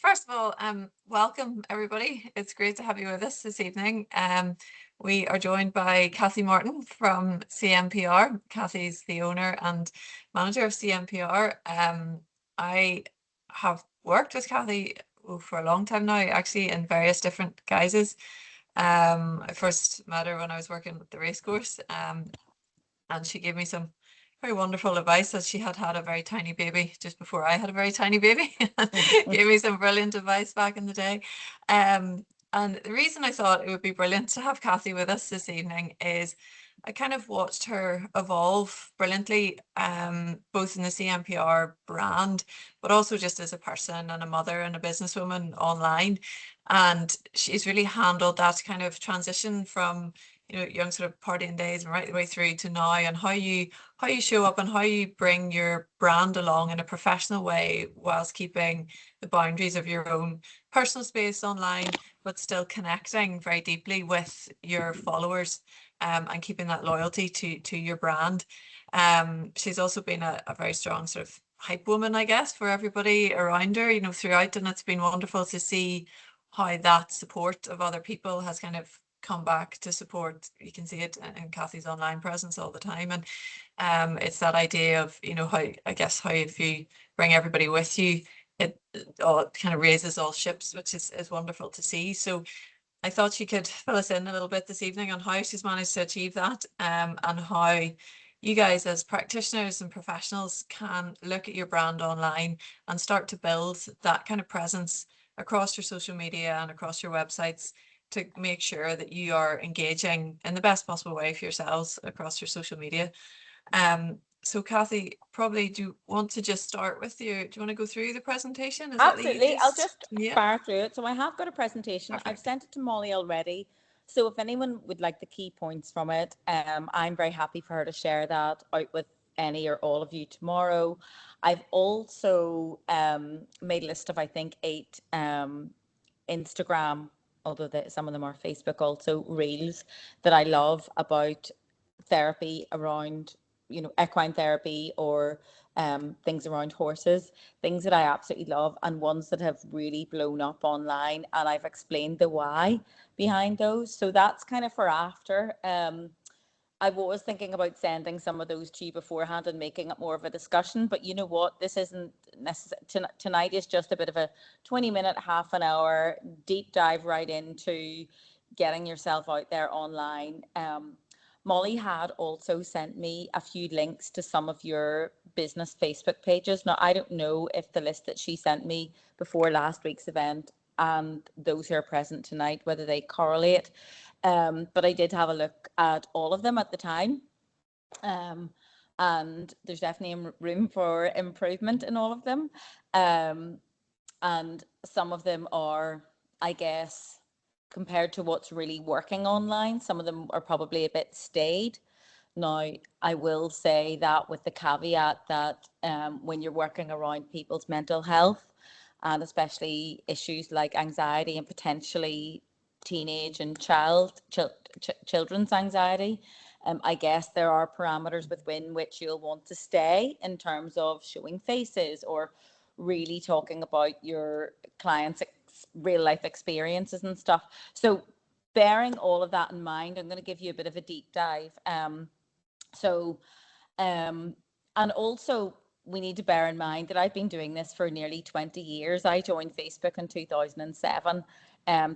First of all, welcome everybody. It's great to have you with us this evening. We are joined by Cathy Martin from CMPR. Cathy's the owner and manager of CMPR. I have worked with Cathy for a long time now, actually in various different guises. I first met her when I was working with the racecourse, and she gave me some very wonderful advice as she had had a very tiny baby just before I had a very tiny baby. Gave me some brilliant advice back in the day. And the reason I thought it would be brilliant to have Cathy with us this evening is I kind of watched her evolve brilliantly, both in the CMPR brand, but also just as a person and a mother and a businesswoman online. And she's really handled that kind of transition from young sort of partying days and right the way through to now, and how you show up and how you bring your brand along in a professional way whilst keeping the boundaries of your own personal space online, but still connecting very deeply with your followers, and keeping that loyalty to your brand. She's also been a very strong sort of hype woman, I guess, for everybody around her, throughout, and it's been wonderful to see how that support of other people has kind of come back to support. You can see it in Cathy's online presence all the time, and it's that idea of how, I guess, how if you bring everybody with you, it all kind of raises all ships, which is wonderful to see. So I thought she could fill us in a little bit this evening on how she's managed to achieve that, and how you guys as practitioners and professionals can look at your brand online and start to build that kind of presence across your social media and across your websites to make sure that you are engaging in the best possible way for yourselves across your social media. So Cathy, probably do you want to just start with do you want to go through the presentation? Is that the Absolutely. I'll easiest? just Yeah, fire through it. So I have got a presentation. I've perfect. sent it to Molly already. So if anyone would like the key points from it, I'm very happy for her to share that out with any or all of you tomorrow. I've also made a list of, I think, 8 Instagram, although some of them are Facebook also, reels that I love about therapy around, equine therapy or things around horses, things that I absolutely love, and ones that have really blown up online. And I've explained the why behind those. So that's kind of for after. I was thinking about sending some of those to you beforehand and making it more of a discussion, but you know what? This isn't necessary. Tonight is just a bit of a 20-minute, half an hour deep dive right into getting yourself out there online. Molly had also sent me a few links to some of your business Facebook pages. Now, I don't know if the list that she sent me before last week's event and those who are present tonight, whether they correlate. But I did have a look at all of them at the time. Um, and there's definitely room for improvement in all of them. Um, and some of them are, I guess, compared to what's really working online, some of them are probably a bit staid. Now, I will say that with the caveat that when you're working around people's mental health, and especially issues like anxiety and potentially teenage and children's anxiety, I guess there are parameters within which you'll want to stay in terms of showing faces or really talking about your clients' real life experiences and stuff. So bearing all of that in mind, I'm going to give you a bit of a deep dive. So, um, and also we need to bear in mind that I've been doing this for nearly 20 years. I joined Facebook in 2007.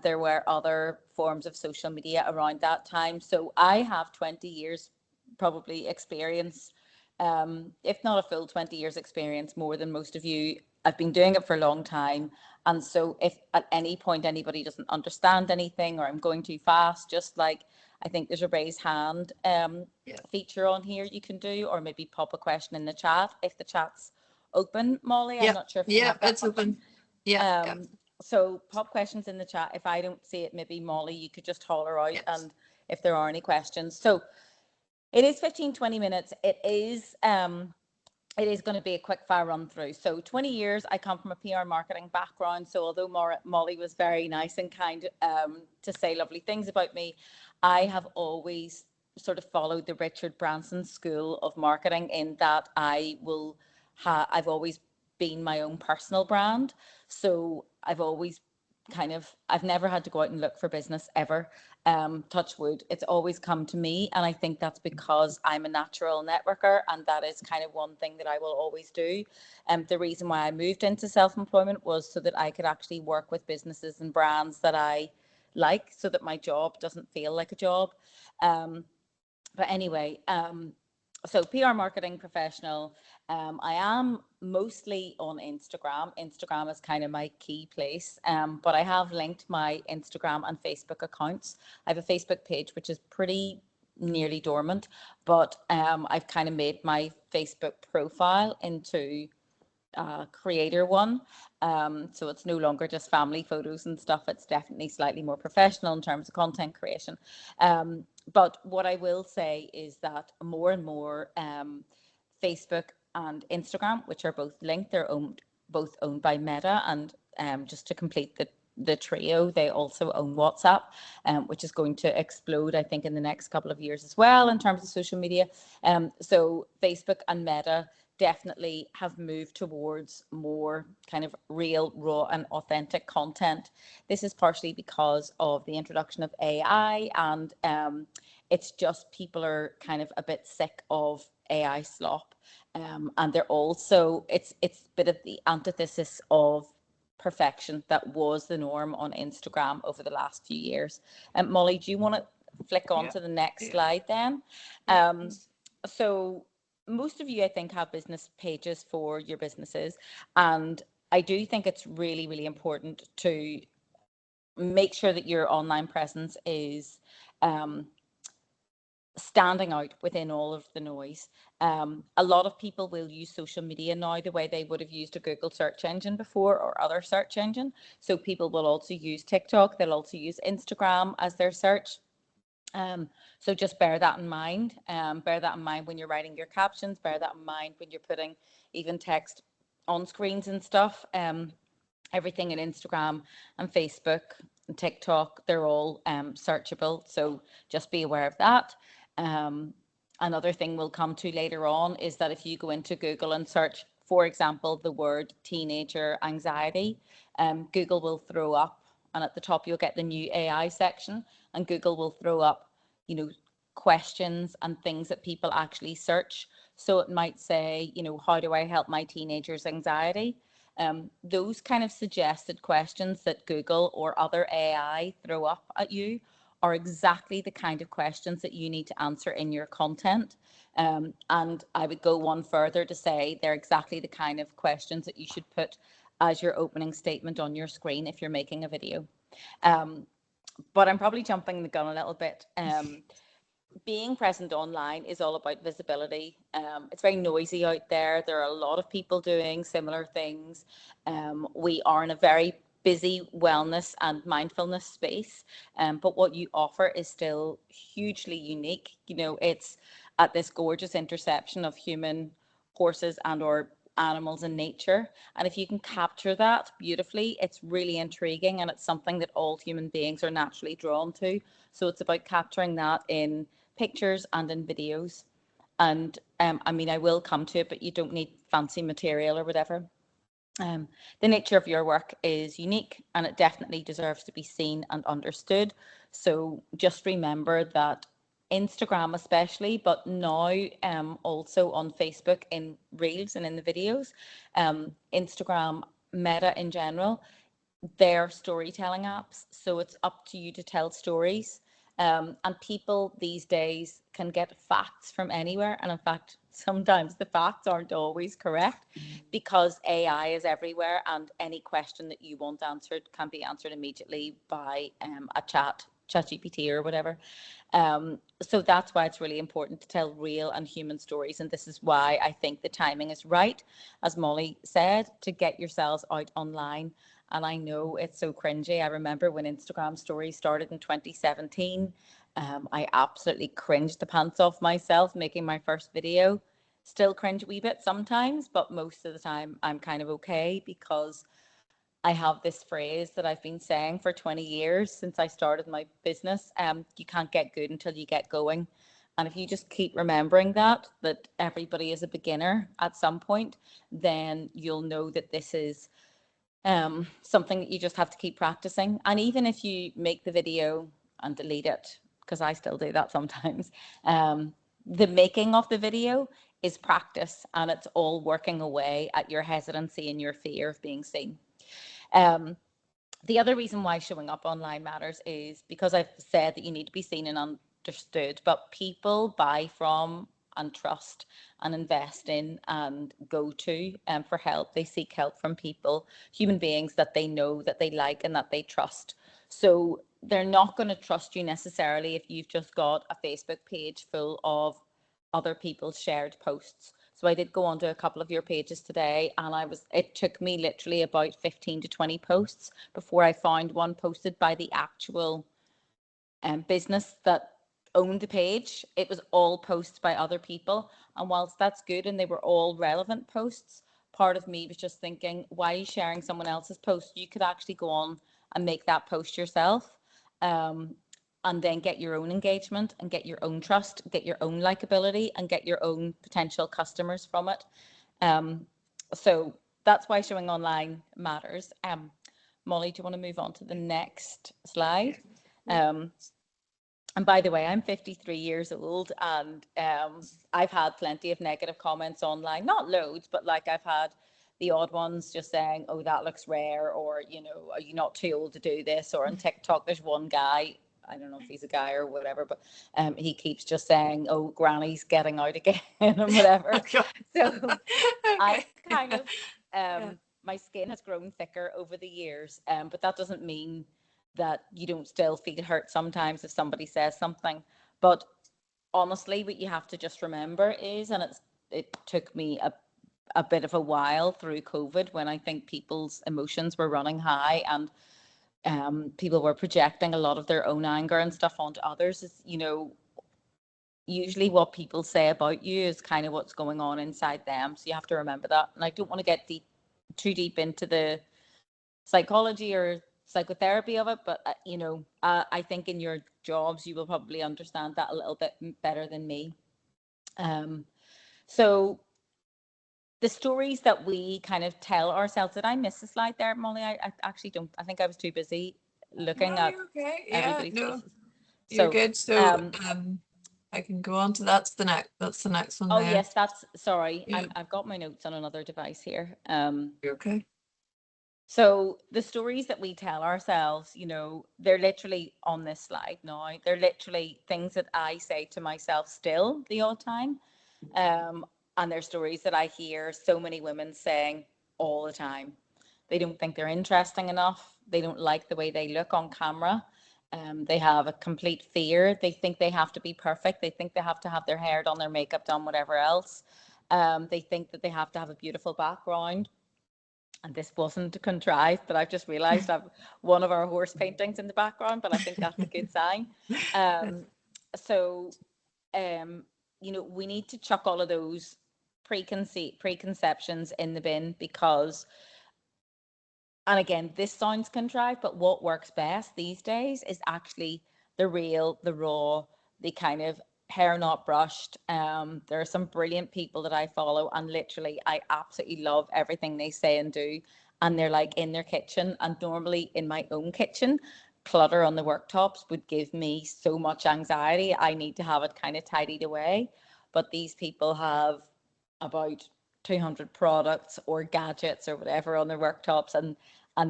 There were other forms of social media around that time. So I have 20 years probably experience, if not a full 20 years experience, more than most of you. I've been doing it for a long time. And so if at any point anybody doesn't understand anything or I'm going too fast, just like I think there's a raise hand Yeah. feature on here you can do, or maybe pop a question in the chat if the chat's open. Molly, I'm Yep. not sure if you Yep. have that It's function. open. Yep. Yep. So pop questions in the chat. If I don't see it, maybe Molly, you could just holler out Yes. and if there are any questions. So it is 15, 20 minutes. It is going to be a quick fire run through. So 20 years, I come from a PR marketing background. So although Molly was very nice and kind to say lovely things about me, I have always sort of followed the Richard Branson School of Marketing in that I've always been my own personal brand. So I've always I've never had to go out and look for business ever. Touch wood, it's always come to me. And I think that's because I'm a natural networker, and that is kind of one thing that I will always do. The reason why I moved into self-employment was so that I could actually work with businesses and brands that I like, so that my job doesn't feel like a job. Um, but anyway, so PR marketing professional. I am mostly on Instagram. Instagram is kind of my key place, but I have linked my Instagram and Facebook accounts. I have a Facebook page which is pretty nearly dormant, but I've kind of made my Facebook profile into creator one. So it's no longer just family photos and stuff. It's definitely slightly more professional in terms of content creation. But what I will say is that more and more Facebook and Instagram, which are both linked, both owned by Meta, and just to complete the trio, they also own WhatsApp, which is going to explode, I think, in the next couple of years as well in terms of social media. So Facebook and Meta definitely have moved towards more kind of real, raw, and authentic content. This is partially because of the introduction of AI, and it's just people are kind of a bit sick of AI slop, and they're also it's a bit of the antithesis of perfection that was the norm on Instagram over the last few years. Molly, do you want to flick on Yeah, to the next yeah, slide then? yeah. So most of you, I think, have business pages for your businesses, and I do think it's really, really important to make sure that your online presence is um, standing out within all of the noise. A lot of people will use social media now the way they would have used a Google search engine before, or other search engine. So people will also use TikTok, they'll also use Instagram as their search. So just bear that in mind. Bear that in mind when you're writing your captions, bear that in mind when you're putting even text on screens and stuff. Everything in Instagram and Facebook and TikTok, they're all searchable. So just be aware of that. Um, Another thing we'll come to later on is that if you go into Google and search, for example, the word teenager anxiety, Google will throw up, and at the top you'll get the new AI section, and Google will throw up, you know, questions and things that people actually search. So it might say, you know, how do I help my teenager's anxiety? Those kind of suggested questions that Google or other AI throw up at you are exactly the kind of questions that you need to answer in your content. And I would go one further to say they're exactly the kind of questions that you should put as your opening statement on your screen if you're making a video. Um, but I'm probably jumping the gun a little bit. Being present online is all about visibility. It's very noisy out there. There are a lot of people doing similar things. We are in a very busy wellness and mindfulness space, but what you offer is still hugely unique. You know, it's at this gorgeous intersection of human, horses, and or animals and nature. And if you can capture that beautifully, it's really intriguing, and it's something that all human beings are naturally drawn to. So it's about capturing that in pictures and in videos. And I mean, I will come to it, but you don't need fancy material or whatever. The nature of your work is unique, and it definitely deserves to be seen and understood. So just remember that Instagram especially, but now also on Facebook in Reels and in the videos, Instagram, Meta in general, they're storytelling apps. So it's up to you to tell stories. And people these days can get facts from anywhere. And in fact, sometimes the facts aren't always correct because AI is everywhere, and any question that you want answered can be answered immediately by a chat GPT or whatever. So that's why it's really important to tell real and human stories. And this is why I think the timing is right, as Molly said, to get yourselves out online. And I know it's so cringy. I remember when Instagram stories started in 2017, I absolutely cringed the pants off myself making my first video. Still cringe a wee bit sometimes, but most of the time I'm kind of okay because I have this phrase that I've been saying for 20 years since I started my business. You can't get good until you get going. And if you just keep remembering that everybody is a beginner at some point, then you'll know that this is something that you just have to keep practicing. And even if you make the video and delete it, because I still do that sometimes, the making of the video is practice, and it's all working away at your hesitancy and your fear of being seen. Um, the other reason why showing up online matters is because I've said that you need to be seen and understood, but people buy from and trust and invest in and go to for help. They seek help from people, human beings that they know, that they like, and that they trust. So they're not going to trust you necessarily if you've just got a Facebook page full of other people's shared posts. So I did go onto a couple of your pages today, and it took me literally about 15 to 20 posts before I found one posted by the actual business that owned the page. It was all posts by other people. And whilst that's good and they were all relevant posts, part of me was just thinking, why are you sharing someone else's post? You could actually go on and make that post yourself. And then get your own engagement and get your own trust, get your own likability, and get your own potential customers from it. So that's why showing online matters. Molly, do you want to move on to the next slide? And by the way, I'm 53 years old, and I've had plenty of negative comments online. Not loads, but like I've had the odd ones just saying, oh, that looks rare, or, are you not too old to do this? Or on TikTok, there's one guy, I don't know if he's a guy or whatever, but he keeps just saying, oh, granny's getting out again and whatever. So I kind of, my skin has grown thicker over the years, but that doesn't mean that you don't still feel hurt sometimes if somebody says something. But honestly, what you have to just remember is, and it took me a bit of a while through COVID when I think people's emotions were running high, and people were projecting a lot of their own anger and stuff onto others. Is, usually what people say about you is kind of what's going on inside them. So you have to remember that. And I don't want to get too deep into the psychology or psychotherapy of it, but I think in your jobs you will probably understand that a little bit better than me. So the stories that we kind of tell ourselves. Did I miss a slide there, Molly? I actually don't. I think I was too busy looking No, at you're okay. Yeah, everybody's no, faces. you're So good. So I can go on to that's the next one oh there. yes, that's sorry. Yeah, I've got my notes on another device here. you're okay. So the stories that we tell ourselves, they're literally on this slide now. They're literally things that I say to myself still the odd time. And they're stories that I hear so many women saying all the time. They don't think they're interesting enough. They don't like the way they look on camera. They have a complete fear. They think they have to be perfect. They think they have to have their hair done, their makeup done, whatever else. They think that they have to have a beautiful background, and this wasn't contrived, but I've just realized I've one of our horse paintings in the background, but I think that's a good sign. So, we need to chuck all of those preconceptions in the bin, because, and again, this sounds contrived, but what works best these days is actually the real, the raw, the kind of hair not brushed. There are some brilliant people that I follow, and literally I absolutely love everything they say and do. And they're like in their kitchen, and normally in my own kitchen, clutter on the worktops would give me so much anxiety. I need to have it kind of tidied away. But these people have about 200 products or gadgets or whatever on their worktops, and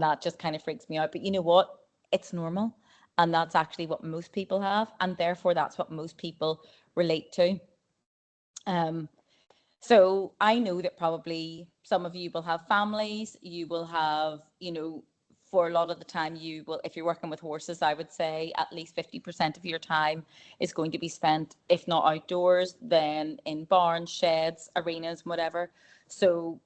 that just kind of freaks me out. But you know what? It's normal, and that's actually what most people have, and therefore that's what most people relate to. So I know that probably some of you will have families, you will have, for a lot of the time you will, if you're working with horses, I would say at least 50% of your time is going to be spent, if not outdoors, then in barns, sheds, arenas, whatever. So,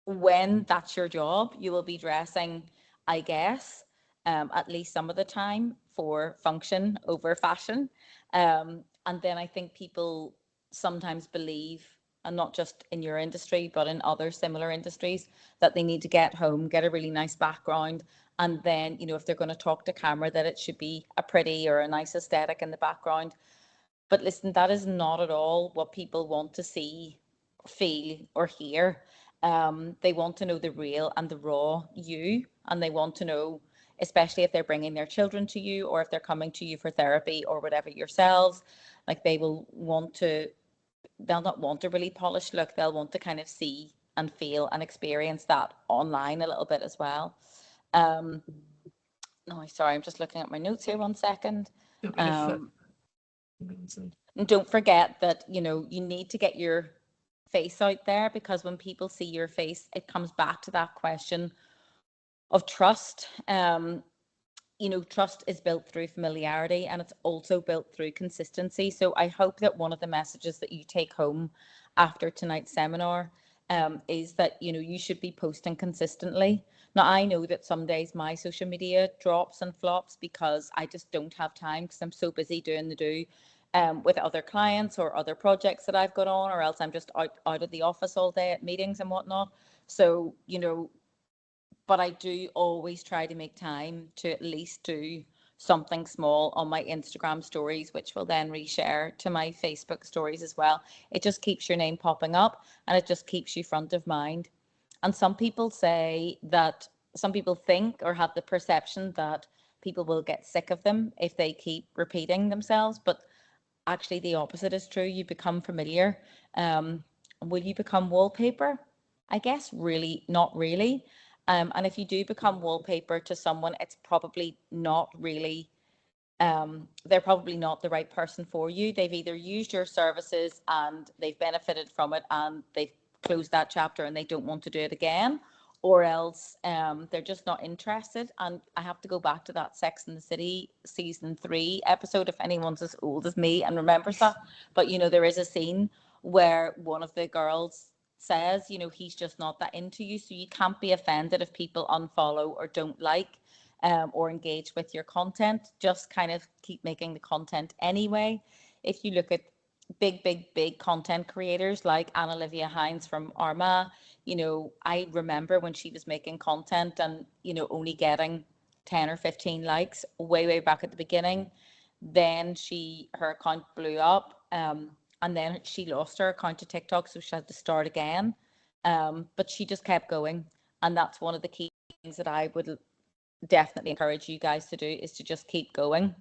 when that's your job, you will be dressing, I guess, at least some of the time for function over fashion. And then I think people sometimes believe, and not just in your industry, but in other similar industries, that they need to get home, get a really nice background. And then, if they're going to talk to camera, that it should be a pretty or a nice aesthetic in the background. But listen, that is not at all what people want to see, feel, or hear. They want to know the real and the raw you, and they want to know, especially if they're bringing their children to you or if they're coming to you for therapy or whatever yourselves, like they'll not want a really polished look. They'll want to kind of see and feel and experience that online a little bit as well. Um, no, sorry, I'm just looking at my notes here 1 second. Don't really fit. Um, And don't forget that, you need to get your face out there, because when people see your face, it comes back to that question of trust. Trust is built through familiarity, and it's also built through consistency. So I hope that one of the messages that you take home after tonight's seminar is that, you should be posting consistently. Now, I know that some days my social media drops and flops because I just don't have time, because I'm so busy doing the do with other clients or other projects that I've got on, or else I'm just out of the office all day at meetings and whatnot. So, but I do always try to make time to at least do something small on my Instagram stories, which will then reshare to my Facebook stories as well. It just keeps your name popping up, and it just keeps you front of mind. And some people think or have the perception that people will get sick of them if they keep repeating themselves, but actually the opposite is true. You become familiar. Um, will you become wallpaper? I guess really not really. And if you do become wallpaper to someone, it's probably not really, they're probably not the right person for you. They've either used your services and they've benefited from it and they've closed that chapter and they don't want to do it again, or else they're just not interested. And I have to go back to that Sex and the City season 3 episode, if anyone's as old as me and remembers that. But there is a scene where one of the girls says, he's just not that into you. So you can't be offended if people unfollow or don't like or engage with your content. Just kind of keep making the content anyway. If you look at big content creators like Anna Olivia Hines from Arma, I remember when she was making content and, only getting 10 or 15 likes way back at the beginning. Then her account blew up, and then she lost her account to TikTok, so she had to start again. But she just kept going, and that's one of the key things that I would definitely encourage you guys to do, is to just keep going,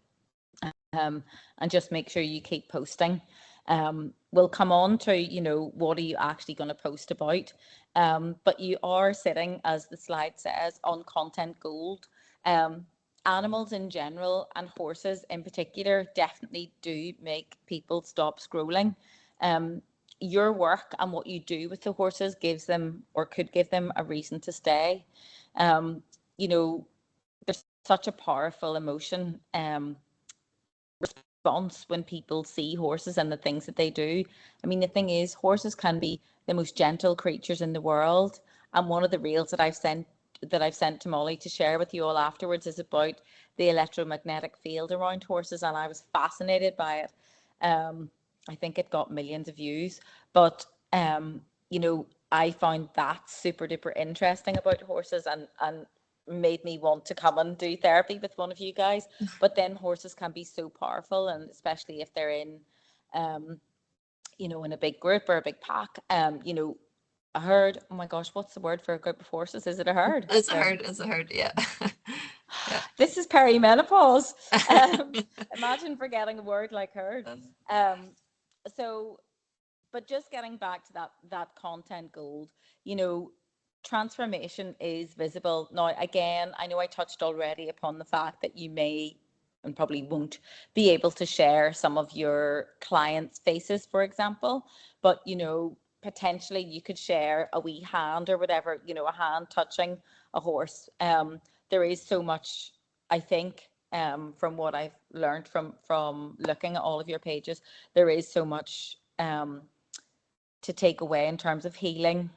and just make sure you keep posting. We'll come on to, what are you actually going to post about? But you are sitting, as the slide says, on content gold. Animals in general and horses in particular definitely do make people stop scrolling. Your work and what you do with the horses gives them, or could give them, a reason to stay. You know, there's such a powerful emotion response when people see horses and the things that they do. I mean, the thing is, horses can be the most gentle creatures in the world. And one of the reels that I've sent to Molly to share with you all afterwards is about the electromagnetic field around horses, and I was fascinated by it. I think it got millions of views, but I found that super duper interesting about horses, and made me want to come and do therapy with one of you guys. But then horses can be so powerful, and especially if they're um, in a big group or a big pack. A herd. Oh my gosh, what's the word for a group of horses? Is it a herd? It's a herd. It's a herd. Yeah. Yeah. This is perimenopause. Imagine forgetting a word like herd. Um, so, but just getting back to that content gold, you know, transformation is visible. Now, again, I know I touched already upon the fact that you may and probably won't be able to share some of your clients' faces, for example, but potentially you could share a wee hand or whatever, a hand touching a horse. There is so much, I think, from what I've learned from looking at all of your pages, there is so much to take away in terms of healing,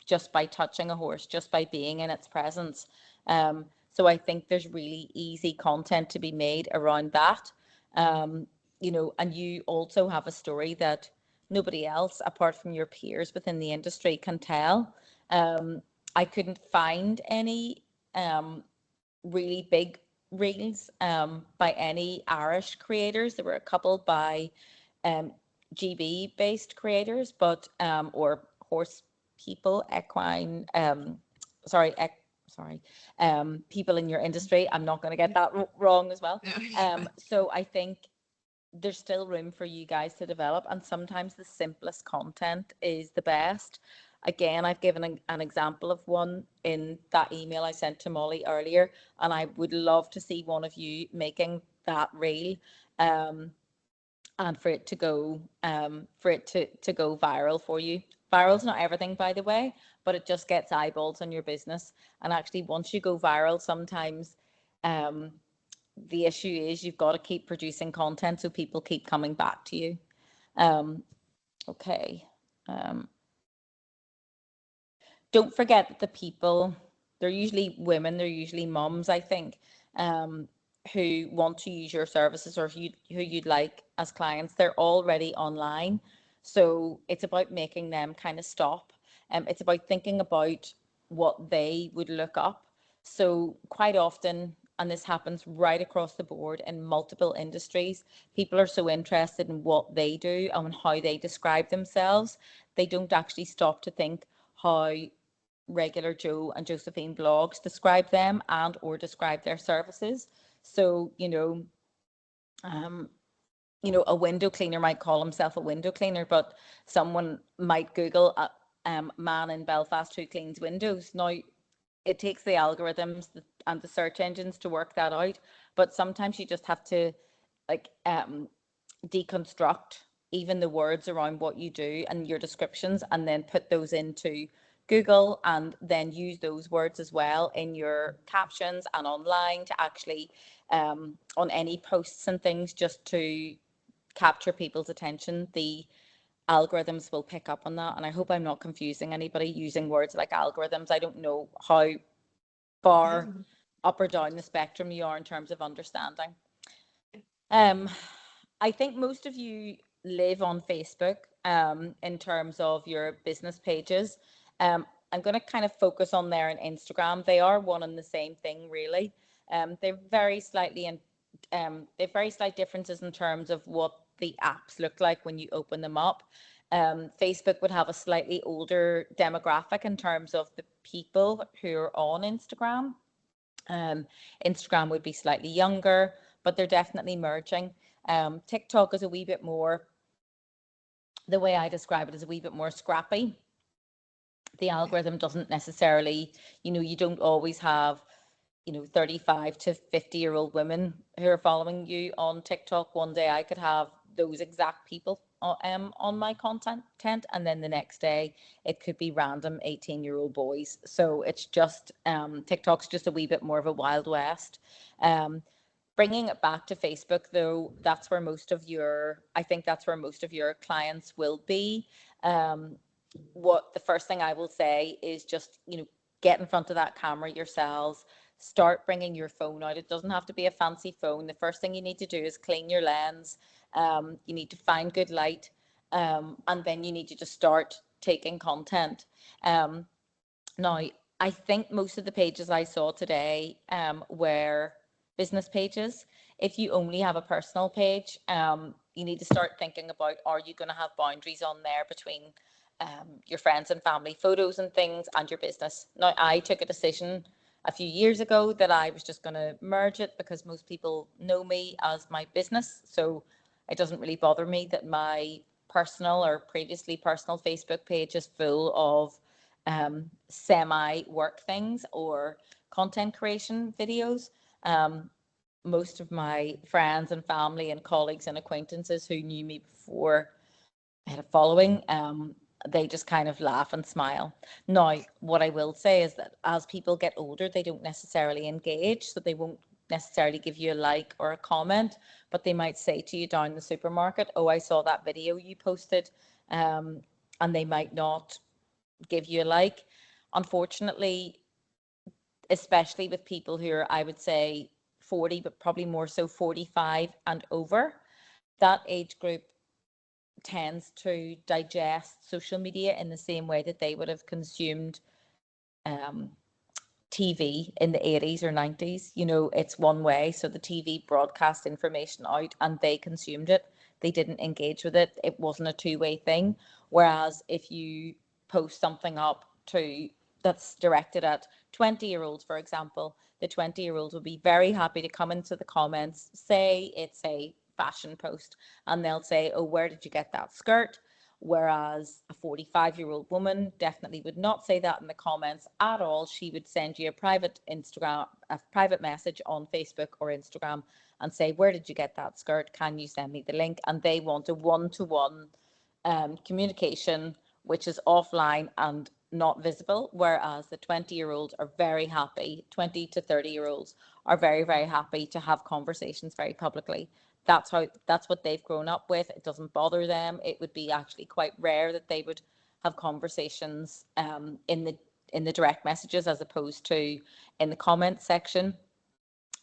just by touching a horse, just by being in its presence. So I think there's really easy content to be made around that. Um, and you also have a story that nobody else, apart from your peers within the industry, can tell. I couldn't find any really big reels by any Irish creators. There were a couple by um, GB based creators, but or horse people, equine, sorry, sorry, people in your industry. I'm not going to get that wrong as well. So I think there's still room for you guys to develop, and sometimes the simplest content is the best. Again, I've given an example of one in that email I sent to Molly earlier, and I would love to see one of you making that reel, um, and for it to go to go viral for you. Viral's not everything, by the way, but it just gets eyeballs on your business. And actually, once you go viral, sometimes um, the issue is you've got to keep producing content so people keep coming back to you. Um, okay. Um, don't forget that the people, they're usually women, they're usually mums, I think, um, who want to use your services, or who you'd like as clients. They're already online. So it's about making them kind of stop. It's about thinking about what they would look up. So quite often, and this happens right across the board in multiple industries, people are so interested in what they do and how they describe themselves, they don't actually stop to think how regular Joe and Josephine blogs describe them and or describe their services. So, um, a window cleaner might call himself a window cleaner, but someone might Google a man in Belfast who cleans windows. Now, it takes the algorithms and the search engines to work that out, but sometimes you just have to like deconstruct even the words around what you do and your descriptions, and then put those into Google, and then use those words as well in your captions and online to actually on any posts and things, just to capture people's attention. The algorithms will pick up on that. And I hope I'm not confusing anybody using words like algorithms. I don't know how far No. up or down the spectrum you are in terms of understanding. Um, I think most of you live on Facebook in terms of your business pages. I'm going to kind of focus on there and Instagram. They are one and the same thing, really. They're very slightly in, they've very slight differences in terms of what the apps look like when you open them up. Facebook would have a slightly older demographic in terms of the people who are on Instagram. Um, Instagram would be slightly younger, but they're definitely merging. TikTok is a wee bit more, the way I describe it is a wee bit more scrappy. The algorithm doesn't necessarily, you don't always have, 35 to 50-year-old women who are following you on TikTok. One day I could have those exact people on my content, and then the next day it could be random 18-year-old boys. So it's just TikTok's just a wee bit more of a wild west. Um, Bringing it back to Facebook, though, I think that's where most of your clients will be. Um, what the first thing I will say is just, get in front of that camera yourselves, start bringing your phone out. It doesn't have to be a fancy phone. The first thing you need to do is clean your lens. You need to find good light. And then you need to just start taking content. Now, I think most of the pages I saw today were business pages. If you only have a personal page, you need to start thinking about, are you going to have boundaries on there between your friends and family photos and things and your business? Now, I took a decision a few years ago that I was just going to merge it because most people know me as my business. So it doesn't really bother me that my personal or previously personal Facebook page is full of semi work things or content creation videos. Um, Most of my friends and family and colleagues and acquaintances who knew me before I had a following, they just kind of laugh and smile. Now, what I will say is that as people get older, they don't necessarily engage, so they won't necessarily give you a like or a comment, but they might say to you down the supermarket, "Oh, I saw that video you posted," and they might not give you a like. Unfortunately, especially with people who are, I would say, 40, but probably more so 45 and over, that age group tends to digest social media in the same way that they would have consumed um, TV in the 80s or 90s. You know, it's one way. So the TV broadcast information out and they consumed it. They didn't engage with it. It wasn't a two-way thing. Whereas if you post something up to that's directed at 20-year-olds, for example, the 20-year-olds will be very happy to come into the comments, say it's a fashion post, and they'll say, oh, where did you get that skirt? Whereas a 45-year-old woman definitely would not say that in the comments at all. She would send you a private message on Facebook or Instagram and say, where did you get that skirt? Can you send me the link? And they want a one-to-one communication, which is offline and not visible, whereas the 20-year-olds are very happy, 20 to 30-year-olds are very, very happy to have conversations very publicly. That's what they've grown up with. It doesn't bother them. It would be actually quite rare that they would have conversations in the direct messages as opposed to in the comment section.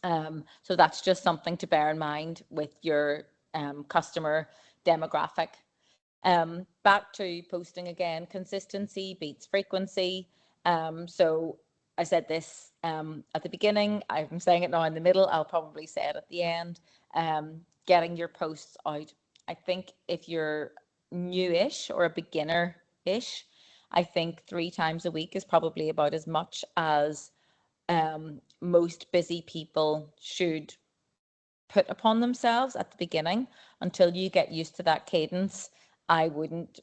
So that's just something to bear in mind with your customer demographic. Back to posting again, consistency beats frequency. So I said this at the beginning, I'm saying it now in the middle, I'll probably say it at the end. Getting your posts out. I think if you're newish or a beginner-ish, I think 3 times a week is probably about as much as most busy people should put upon themselves at the beginning. Until you get used to that cadence, I wouldn't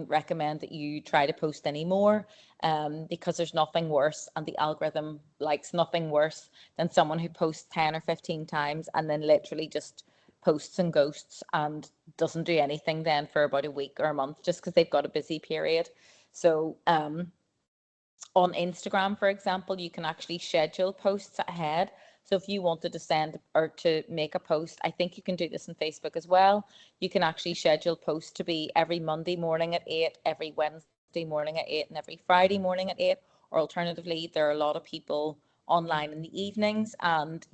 recommend that you try to post anymore, because there's nothing worse, and the algorithm likes nothing worse than someone who posts 10 or 15 times and then literally just posts and ghosts and doesn't do anything then for about a week or a month just because they've got a busy period. So on Instagram, for example, you can actually schedule posts ahead. So if you wanted to send or to make a post, I think you can do this on Facebook as well. You can actually schedule posts to be every Monday morning at 8, every Wednesday morning at 8, and every Friday morning at 8. Or alternatively, there are a lot of people online in the evenings, and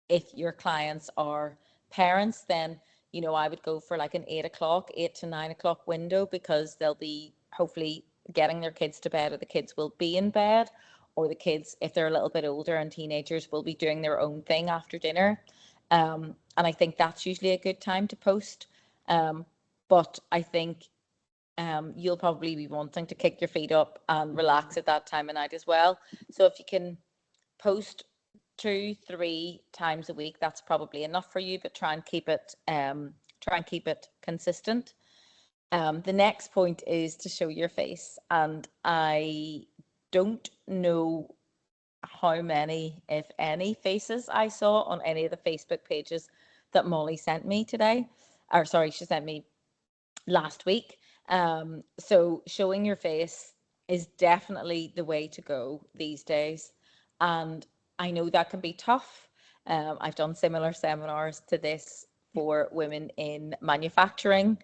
if your clients are parents, then I would go for like an 8 o'clock, 8 to 9 o'clock window, because they'll be hopefully getting their kids to bed, or the kids will be in bed, or the kids, if they're a little bit older and teenagers, will be doing their own thing after dinner. And I think that's usually a good time to post. But I think you'll probably be wanting to kick your feet up and relax at that time of night as well. So if you can post 2-3 times a week, that's probably enough for you, but try and keep it consistent. The next point is to show your face, and I don't know how many, if any, faces I saw on any of the Facebook pages that Molly sent me today, or sorry, she sent me last week. So showing your face is definitely the way to go these days. And I know that can be tough. I've done similar seminars to this for women in manufacturing.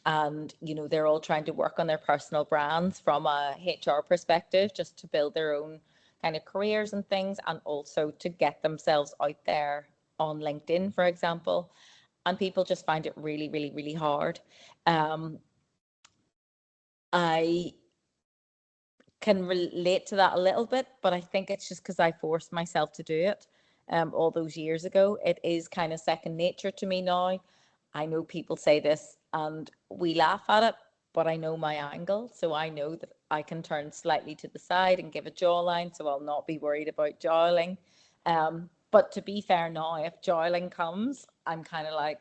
And they're all trying to work on their personal brands from a HR perspective, just to build their own kind of careers and things, and also to get themselves out there on LinkedIn, for example. And people just find it really, really, really hard. I can relate to that a little bit, but I think it's just because I forced myself to do it all those years ago. It is kind of second nature to me now. I know people say this and we laugh at it, but I know my angle. So I know that I can turn slightly to the side and give a jawline, so I'll not be worried about jowling. But to be fair now, if jowling comes, I'm kind of like,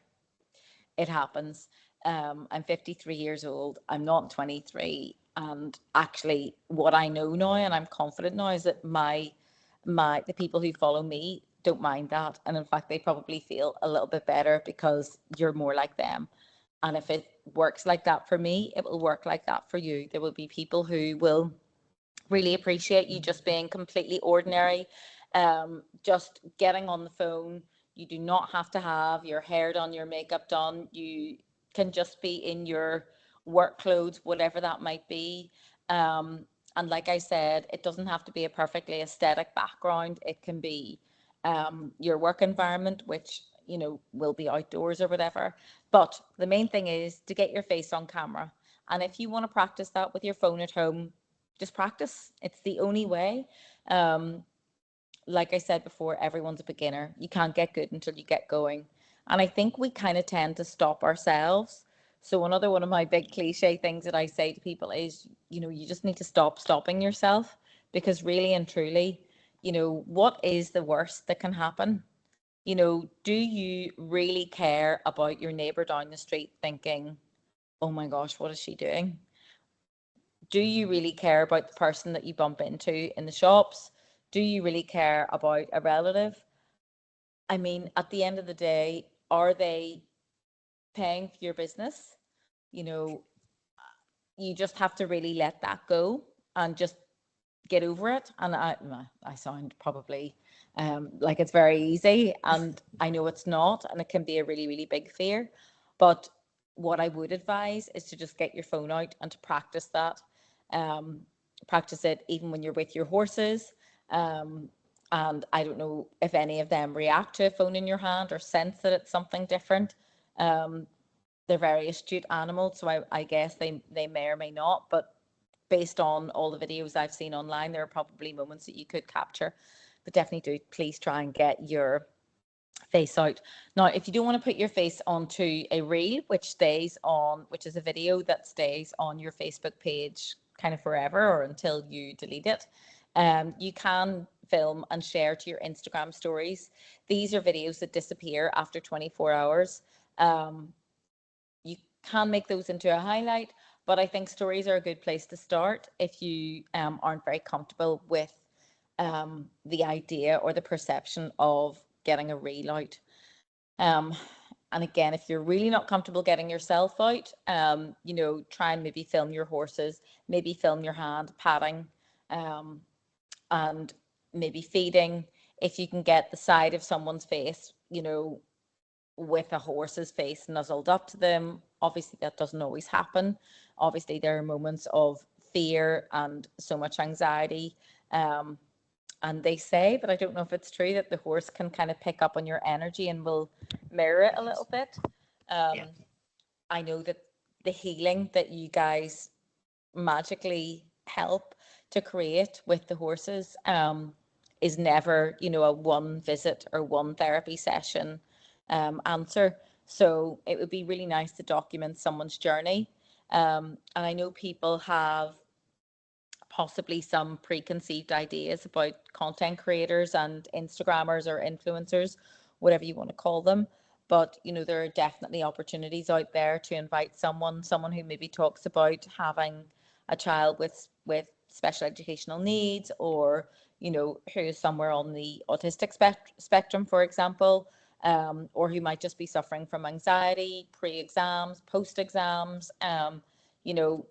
it happens. I'm 53 years old. I'm not 23. And actually, what I know now, and I'm confident now, is that the people who follow me don't mind that. And in fact, they probably feel a little bit better because you're more like them. And if it works like that for me, it will work like that for you. There will be people who will really appreciate you just being completely ordinary, just getting on the phone. You do not have to have your hair done, your makeup done. You can just be in your work clothes, whatever that might be. And like I said, it doesn't have to be a perfectly aesthetic background. It can be your work environment, which will be outdoors or whatever. But the main thing is to get your face on camera. And if you want to practice that with your phone at home, just practice. It's the only way. Um, like I said before, everyone's a beginner. You can't get good until you get going. And I think we kind of tend to stop ourselves. So another one of my big cliche things that I say to people is, you just need to stop stopping yourself, because really and truly, what is the worst that can happen? Do you really care about your neighbor down the street thinking, oh my gosh, what is she doing? Do you really care about the person that you bump into in the shops? Do you really care about a relative? I mean, at the end of the day, are they paying for your business? You know, you just have to really let that go and just get over it. And I sound probably like it's very easy, and I know it's not, and it can be a really, really big fear. But what I would advise is to just get your phone out and to practice that. Um, Practice it even when you're with your horses. Um, and I don't know if any of them react to a phone in your hand or sense that it's something different. Um, they're very astute animals, so I guess they may or may not. But based on all the videos I've seen online, there are probably moments that you could capture. But definitely do please try and get your face out. Now, if you don't want to put your face onto a reel, which is a video that stays on your Facebook page kind of forever or until you delete it, you can film and share to your Instagram stories. These are videos that disappear after 24 hours. Um, you can make those into a highlight, but I think stories are a good place to start if you aren't very comfortable with the idea or the perception of getting a reel out. Um, and again, if you're really not comfortable getting yourself out, try and maybe film your horses, maybe film your hand patting, um, and maybe feeding. If you can get the side of someone's face, with a horse's face nuzzled up to them. Obviously, that doesn't always happen. Obviously, there are moments of fear and so much anxiety. Um, and they say, but I don't know if it's true, that the horse can kind of pick up on your energy and will mirror it a little bit. Um, Yeah. I know that the healing that you guys magically help to create with the horses is never, a one visit or one therapy session answer. So it would be really nice to document someone's journey. And I know people have possibly some preconceived ideas about content creators and Instagrammers or influencers, whatever you want to call them. But there are definitely opportunities out there to invite someone who maybe talks about having a child with special educational needs, or who is somewhere on the autistic spectrum, for example, or who might just be suffering from anxiety, pre-exams, post-exams. You know,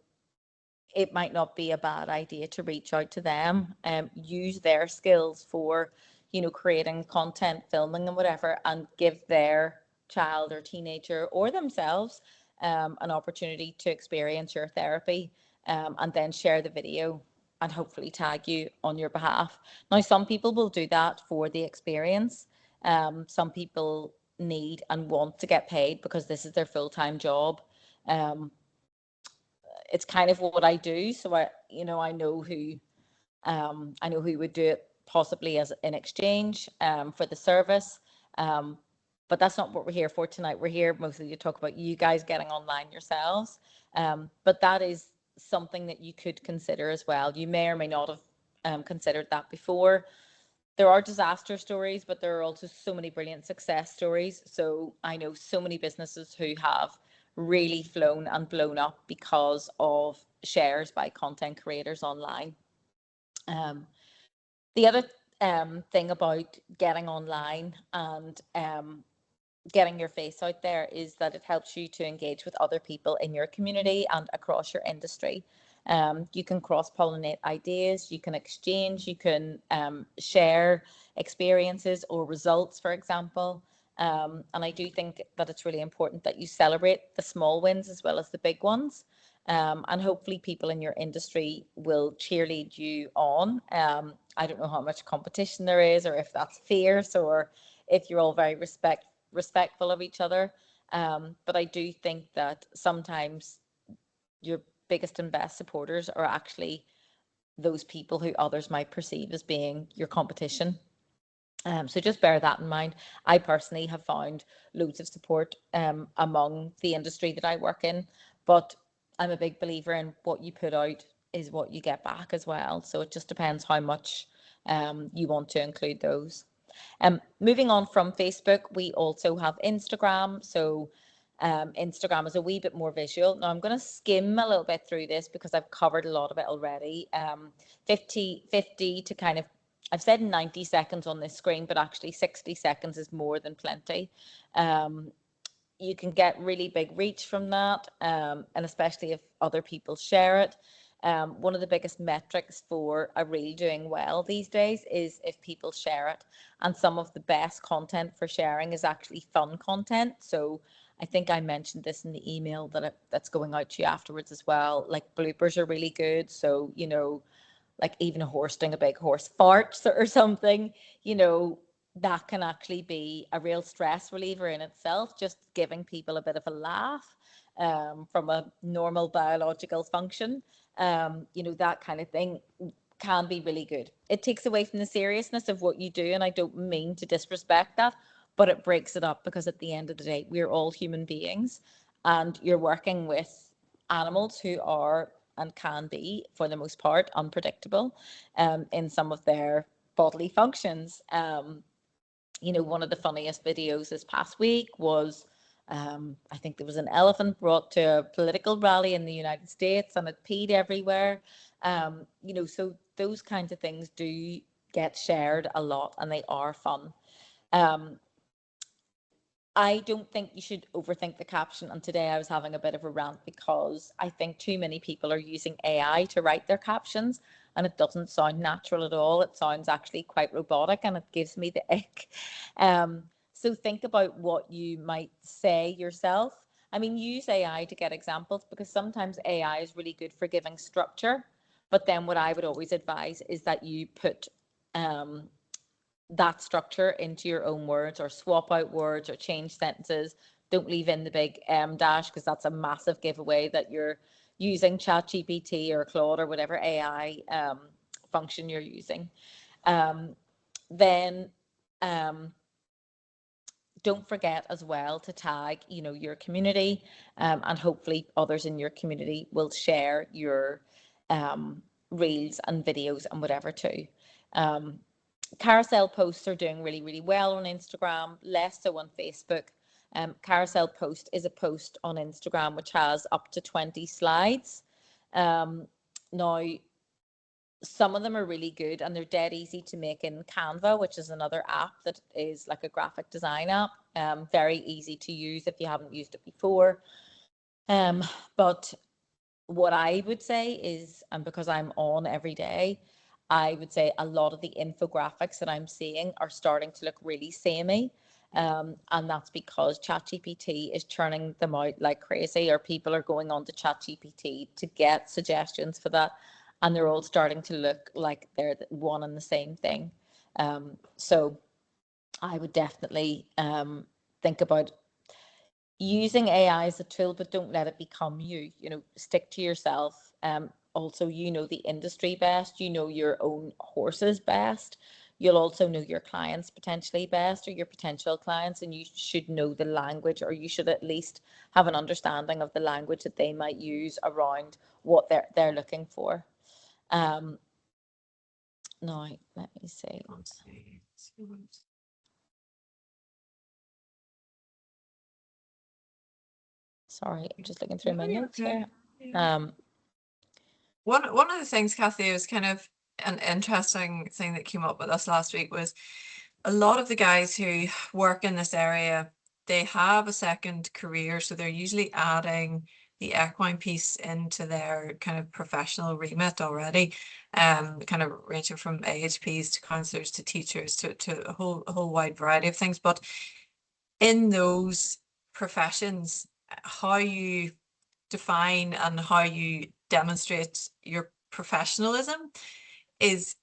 it might not be a bad idea to reach out to them and use their skills for, creating content, filming and whatever, and give their child or teenager or themselves an opportunity to experience your therapy, and then share the video and hopefully tag you on your behalf. Now, some people will do that for the experience. Some people need and want to get paid because this is their full-time job. Um, it's kind of what I do. So I know who would do it possibly as in exchange for the service. Um, but that's not what we're here for tonight. We're here mostly to talk about you guys getting online yourselves. But that is something that you could consider as well. You may or may not have considered that before. There are disaster stories, but there are also so many brilliant success stories. So I know so many businesses who have really flown and blown up because of shares by content creators online. Um, the other thing about getting online and getting your face out there is that it helps you to engage with other people in your community and across your industry. You can cross-pollinate ideas, you can exchange, you can share experiences or results, for example. And I do think that it's really important that you celebrate the small wins as well as the big ones. And hopefully people in your industry will cheerlead you on. I don't know how much competition there is, or if that's fierce, or if you're all very respectful of each other. But I do think that sometimes your biggest and best supporters are actually those people who others might perceive as being your competition. So just bear that in mind. I personally have found loads of support among the industry that I work in, but I'm a big believer in what you put out is what you get back as well. So it just depends how much you want to include those. Moving on from Facebook, we also have Instagram. So Instagram is a wee bit more visual. Now I'm going to skim a little bit through this because I've covered a lot of it already. 50 to kind of, I've said 90 seconds on this screen, but actually 60 seconds is more than plenty. You can get really big reach from that, and especially if other people share it. One of the biggest metrics for a reel doing well these days is if people share it. And some of the best content for sharing is actually fun content. So I think I mentioned this in the email that's going out to you afterwards as well. Like bloopers are really good. So, you know, like even a horse doing a big horse farts or something, you know, that can actually be a real stress reliever in itself, just giving people a bit of a laugh from a normal biological function. You know, that kind of thing can be really good. It takes away from the seriousness of what you do, and I don't mean to disrespect that, but it breaks it up because at the end of the day, we're all human beings, and you're working with animals who are and can be, for the most part, unpredictable in some of their bodily functions. You know, one of the funniest videos this past week was I think there was an elephant brought to a political rally in the United States and it peed everywhere. You know, so those kinds of things do get shared a lot and they are fun. Um, I don't think you should overthink the caption. And today I was having a bit of a rant because I think too many people are using AI to write their captions and it doesn't sound natural at all. It sounds actually quite robotic and it gives me the ick. So think about what you might say yourself. I mean, use AI to get examples because sometimes AI is really good for giving structure. But then what I would always advise is that you put that structure into your own words or swap out words or change sentences. Don't leave in the big dash because that's a massive giveaway that you're using ChatGPT or Claude or whatever AI function you're using. Then don't forget as well to tag, you know, your community, and hopefully others in your community will share your reels and videos and whatever too. Carousel posts are doing really, really well on Instagram, less so on Facebook. Carousel post is a post on Instagram which has up to 20 slides. Now, some of them are really good and they're dead easy to make in Canva, which is another app that is like a graphic design app. Very easy to use if you haven't used it before. But what I would say is, and because I'm on every day, I would say a lot of the infographics that I'm seeing are starting to look really samey. And that's because ChatGPT is churning them out like crazy, or people are going on to ChatGPT to get suggestions for that. And they're all starting to look like they're one and the same thing. So I would definitely think about using AI as a tool, but don't let it become you. You know, stick to yourself. Also, you know the industry best. You know your own horses best. You'll also know your clients potentially best, or your potential clients, and you should know the language, or you should at least have an understanding of the language that they might use around what they're looking for. Now, let me see. Sorry, I'm just looking through my notes here. One of the things, Cathy, was kind of an interesting thing that came up with us last week was a lot of the guys who work in this area, they have a second career, so they're usually adding the equine piece into their kind of professional remit already, kind of ranging from AHPs to counsellors to teachers to a whole wide variety of things. But in those professions, how you define and how you demonstrate your professionalism is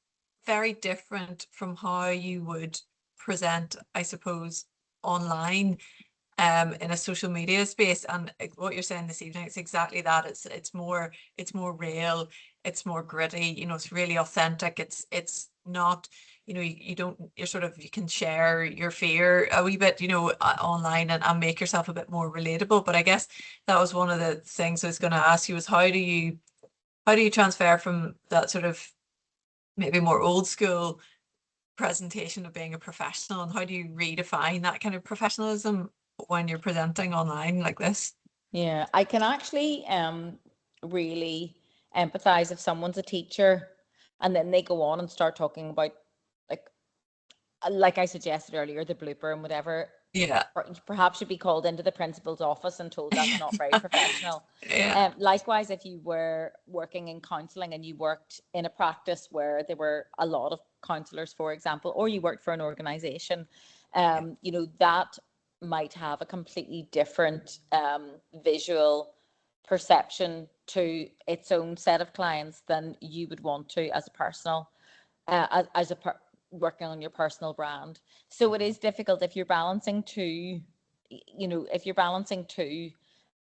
very different from how you would present, I suppose, online. in a social media space. And what you're saying this evening, it's exactly that. It's more real, it's more gritty, you know, it's really authentic. It's not, you know, you don't, you're sort of, you can share your fear a wee bit, you know, online, and make yourself a bit more relatable. But I guess that was one of the things I was going to ask you, was how do you transfer from that sort of maybe more old school presentation of being a professional, and how do you redefine that kind of professionalism when you're presenting online like this? Yeah, I can actually really empathize if someone's a teacher and then they go on and start talking about like like I suggested earlier, the blooper and whatever. Yeah. Perhaps should be called into the principal's office and told that's not very professional. Yeah. Likewise, if you were working in counselling and you worked in a practice where there were a lot of counsellors, for example, or you worked for an organisation, Yeah. you know, that might have a completely different visual perception to its own set of clients than you would want to as a personal, as a working on your personal brand. So it is difficult if you're balancing two, you know, if you're balancing two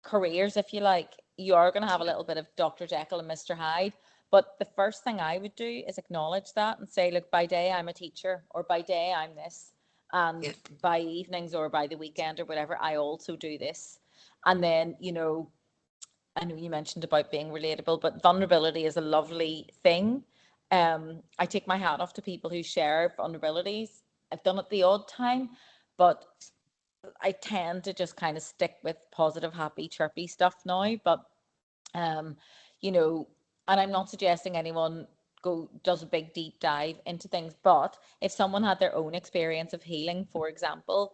careers, if you like, you are going to have a little bit of Dr. Jekyll and Mr. Hyde. But the first thing I would do is acknowledge that and say, look, by day I'm a teacher, or by day I'm this, Yeah. and by evenings or by the weekend or whatever, I also do this. And then, you know, I know you mentioned about being relatable, but vulnerability is a lovely thing. I take my hat off to people who share vulnerabilities. I've done it the odd time, but I tend to just kind of stick with positive, happy, chirpy stuff now. But um, you know, and I'm not suggesting anyone go does a big deep dive into things, but if someone had their own experience of healing, for example,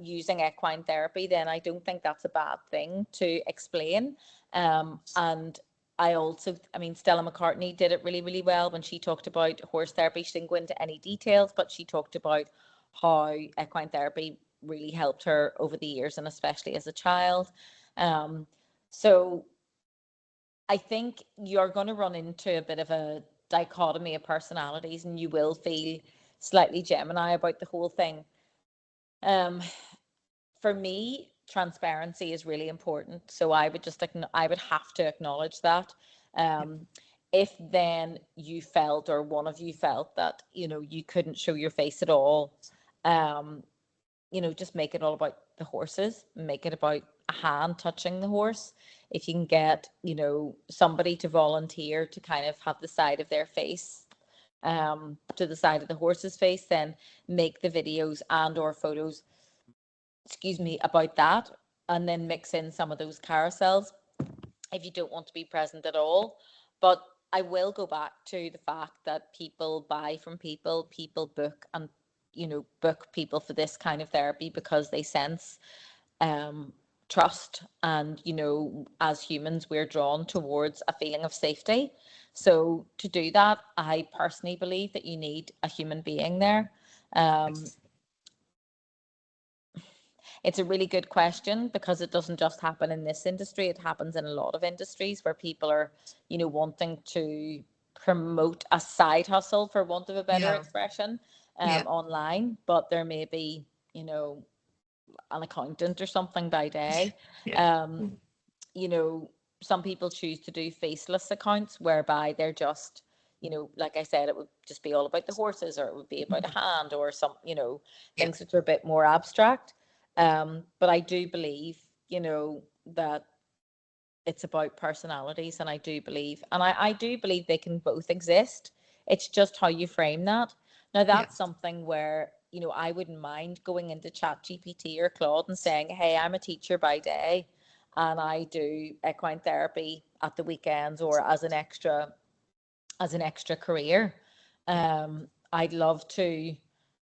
using equine therapy, then I don't think that's a bad thing to explain. And I also, I mean, Stella McCartney did it really, really well when she talked about horse therapy. She didn't go into any details, but she talked about how equine therapy really helped her over the years, and especially as a child. Um, so I think you're going to run into a bit of a dichotomy of personalities, and you will feel slightly Gemini about the whole thing. Um, for me, transparency is really important. So I would just, I would have to acknowledge that. Um, if then you felt, or one of you felt that, you know, you couldn't show your face at all, um, you know, just make it all about the horses, make it about a hand touching the horse. If you can get, you know, somebody to volunteer to kind of have the side of their face to the side of the horse's face, then make the videos and or photos, excuse me, about that, and then mix in some of those carousels if you don't want to be present at all. But I will go back to the fact that people buy from people, people book, and you know, book people for this kind of therapy because they sense um, trust. And you know, as humans, we're drawn towards a feeling of safety. So to do that, I personally believe that you need a human being there. Um, it's a really good question because it doesn't just happen in this industry. It happens in a lot of industries where people are, you know, wanting to promote a side hustle, for want of a better Yeah. expression, Yeah. online, but there may be, you know, an accountant or something by day. Yeah. Um, you know, some people choose to do faceless accounts whereby they're just, you know, like I said, it would just be all about the horses, or it would be about a hand, or some, you know, Yeah. things which are a bit more abstract. But I do believe, you know, that it's about personalities, and I do believe, and I do believe they can both exist. It's just how you frame that. Now Yeah. that's something where, you know, I wouldn't mind going into Chat GPT or Claude and saying, hey, I'm a teacher by day and I do equine therapy at the weekends or as an extra career. I'd love to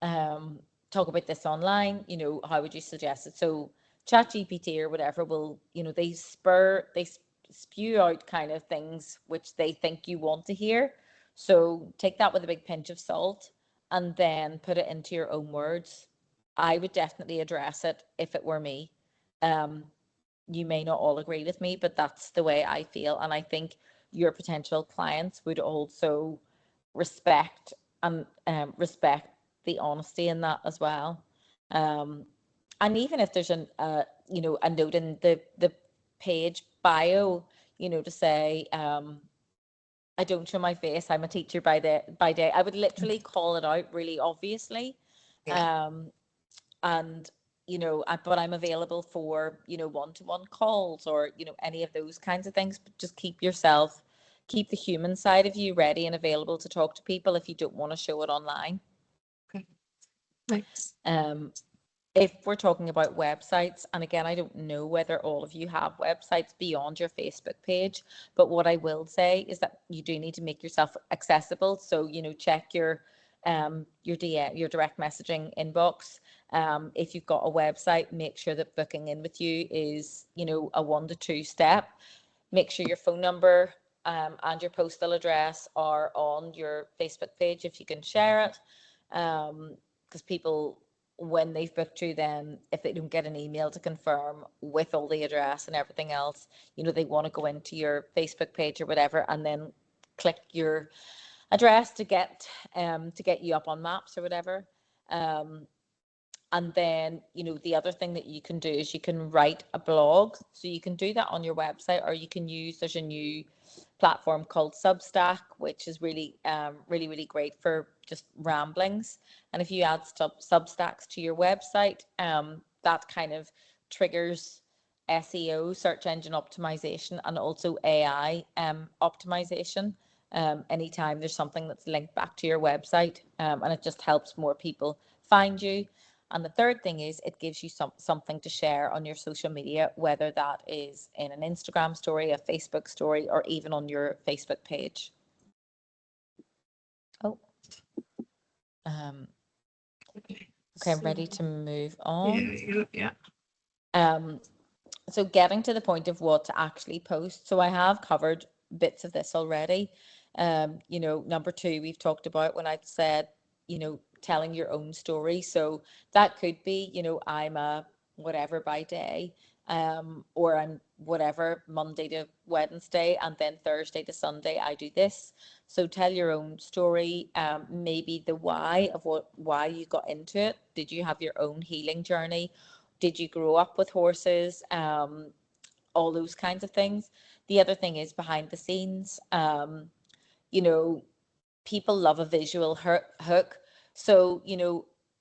um, talk about this online. You know, how would you suggest it? So, Chat GPT or whatever will, you know, they spew out kind of things which they think you want to hear. So, take that with a big pinch of salt and then put it into your own words. I would definitely address it if it were me. Um, you may not all agree with me, but that's the way I feel. And I think your potential clients would also respect and respect the honesty in that as well. Um, And even if there's a note in the page bio, to say, I don't show my face, I'm a teacher by day. I would literally call it out really obviously. Yeah. Um, and but I'm available for one-to-one calls, or any of those kinds of things. But just keep the human side of you ready and available to talk to people if you don't want to show it online. Okay. Thanks. If we're talking about websites, and again, I don't know whether all of you have websites beyond your Facebook page, but what I will say is that you do need to make yourself accessible. So, check your direct messaging inbox. If you've got a website, make sure that booking in with you is, a 1 to 2 step. Make sure your phone number and your postal address are on your Facebook page if you can share it. Because people, when they've booked you, then if they don't get an email to confirm with all the address and everything else, they want to go into your Facebook page or whatever, and then click your address to get you up on maps or whatever. And then, the other thing that you can do is you can write a blog. So you can do that on your website, or you can there's a new platform called Substack, which is really, really, really great for just ramblings. And if you add Substacks to your website, that kind of triggers SEO, search engine optimization, and also AI optimization. Anytime there's something that's linked back to your website, and it just helps more people find you. And the third thing is it gives you something to share on your social media, whether that is in an Instagram story, a Facebook story, or even on your Facebook page. Oh, okay, I'm ready to move on. Yeah. So getting to the point of what to actually post. So I have covered bits of this already. Number 2, we've talked about when I said, telling your own story. So that could be, I'm a whatever by day, or I'm whatever Monday to Wednesday, and then Thursday to Sunday I do this. So tell your own story, maybe the why of why you got into it. Did you have your own healing journey? Did you grow up with horses? All those kinds of things. The other thing is behind the scenes. You know, People love a visual hook. So,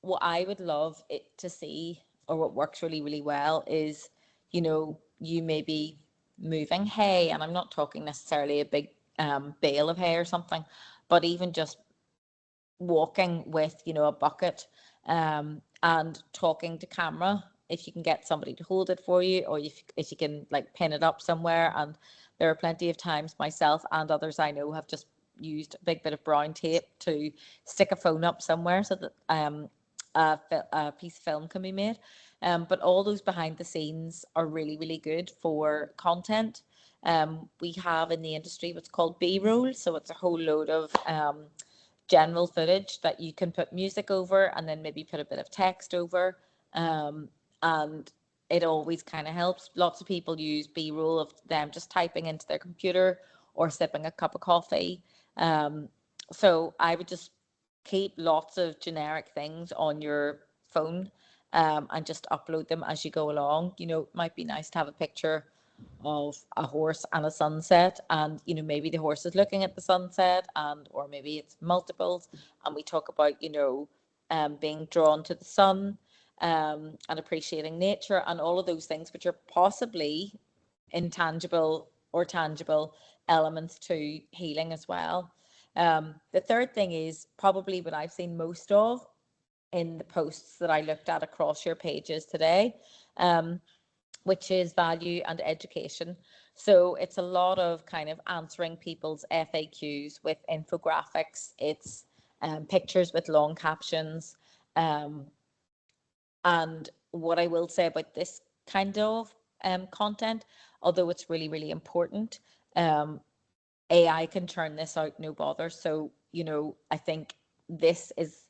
what I would love it to see, or what works really, really well, is, you may be moving hay, and I'm not talking necessarily a big bale of hay or something, but even just walking with, a bucket, and talking to camera. If you can get somebody to hold it for you, or if you can like pin it up somewhere. And there are plenty of times myself and others I know have just used a big bit of brown tape to stick a phone up somewhere so that a piece of film can be made. But all those behind the scenes are really, really good for content. We have in the industry what's called B-roll, so it's a whole load of general footage that you can put music over, and then maybe put a bit of text over. And it always kind of helps. Lots of people use B-roll of them just typing into their computer or sipping a cup of coffee. So I would just keep lots of generic things on your phone, and just upload them as you go along. It might be nice to have a picture of a horse and a sunset, and maybe the horse is looking at the sunset, and or maybe it's multiples, and we talk about being drawn to the sun, and appreciating nature, and all of those things which are possibly intangible or tangible elements to healing as well. The third thing is probably what I've seen most of in the posts that I looked at across your pages today, which is value and education. So it's a lot of kind of answering people's FAQs with infographics. It's pictures with long captions. And what I will say about this kind of content, although it's really, really important, AI can turn this out no bother. So, I think this is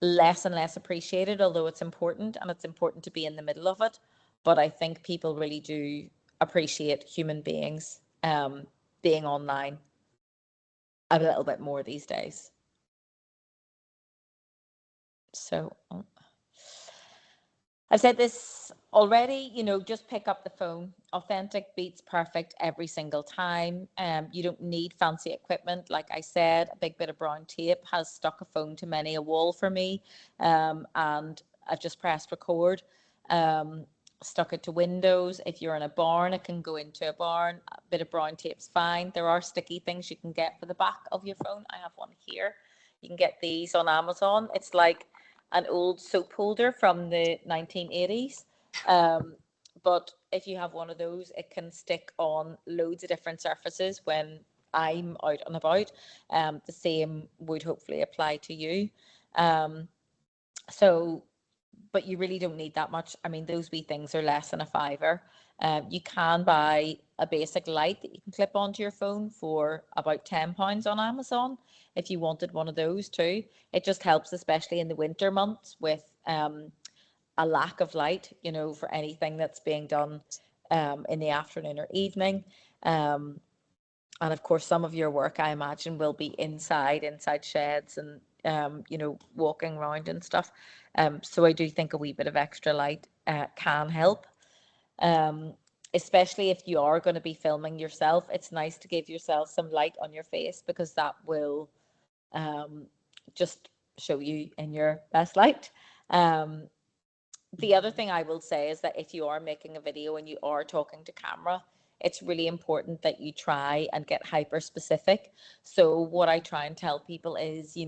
less and less appreciated, although it's important, and it's important to be in the middle of it. But I think people really do appreciate human beings being online a little bit more these days. So I've said this already, just pick up the phone. Authentic beats perfect every single time. You don't need fancy equipment. Like I said, a big bit of brown tape has stuck a phone to many a wall for me. And I've just pressed record, um, stuck it to windows. If you're in a barn, it can go into a barn. A bit of brown tape's fine. There are sticky things you can get for the back of your phone. I have one here. You can get these on Amazon. It's like an old soap holder from the 1980s. Um, but if you have one of those, it can stick on loads of different surfaces when I'm out and about. The same would hopefully apply to you. Um, so, but you really don't need that much. I mean, those wee things are less than a fiver. You can buy a basic light that you can clip onto your phone for about £10 on Amazon if you wanted one of those too. It just helps, especially in the winter months with a lack of light, for anything that's being done in the afternoon or evening. Um, and of course, some of your work, I imagine, will be inside sheds and, walking around and stuff. So I do think a wee bit of extra light can help. Um, Especially if you are going to be filming yourself, it's nice to give yourself some light on your face because that will um, just show you in your best light. Um, the other thing I will say is that if you are making a video and you are talking to camera, it's really important that you try and get hyper specific. So what I try and tell people is,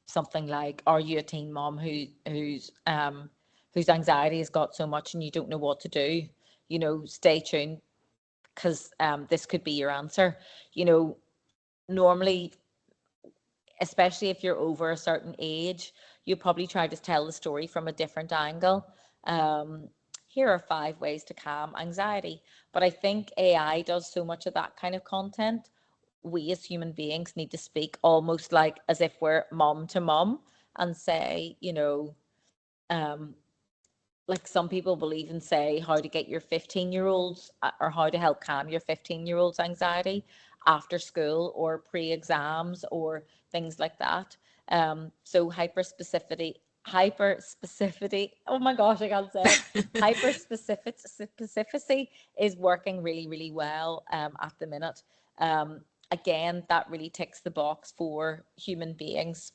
something like, are you a teen mom whose anxiety has got so much and you don't know what to do? Stay tuned because this could be your answer. Normally, especially if you're over a certain age, you probably try to tell the story from a different angle. Um, Here are 5 ways to calm anxiety. But I think AI does so much of that kind of content. We as human beings need to speak almost like as if we're mom to mom and say, um, like some people will even say how to get your 15-year-olds or how to help calm your 15-year-olds anxiety after school or pre-exams or things like that. So hyper specificity, oh my gosh, I can't say it. Specificity is working really, really well at the minute. um, Again, that really ticks the box for human beings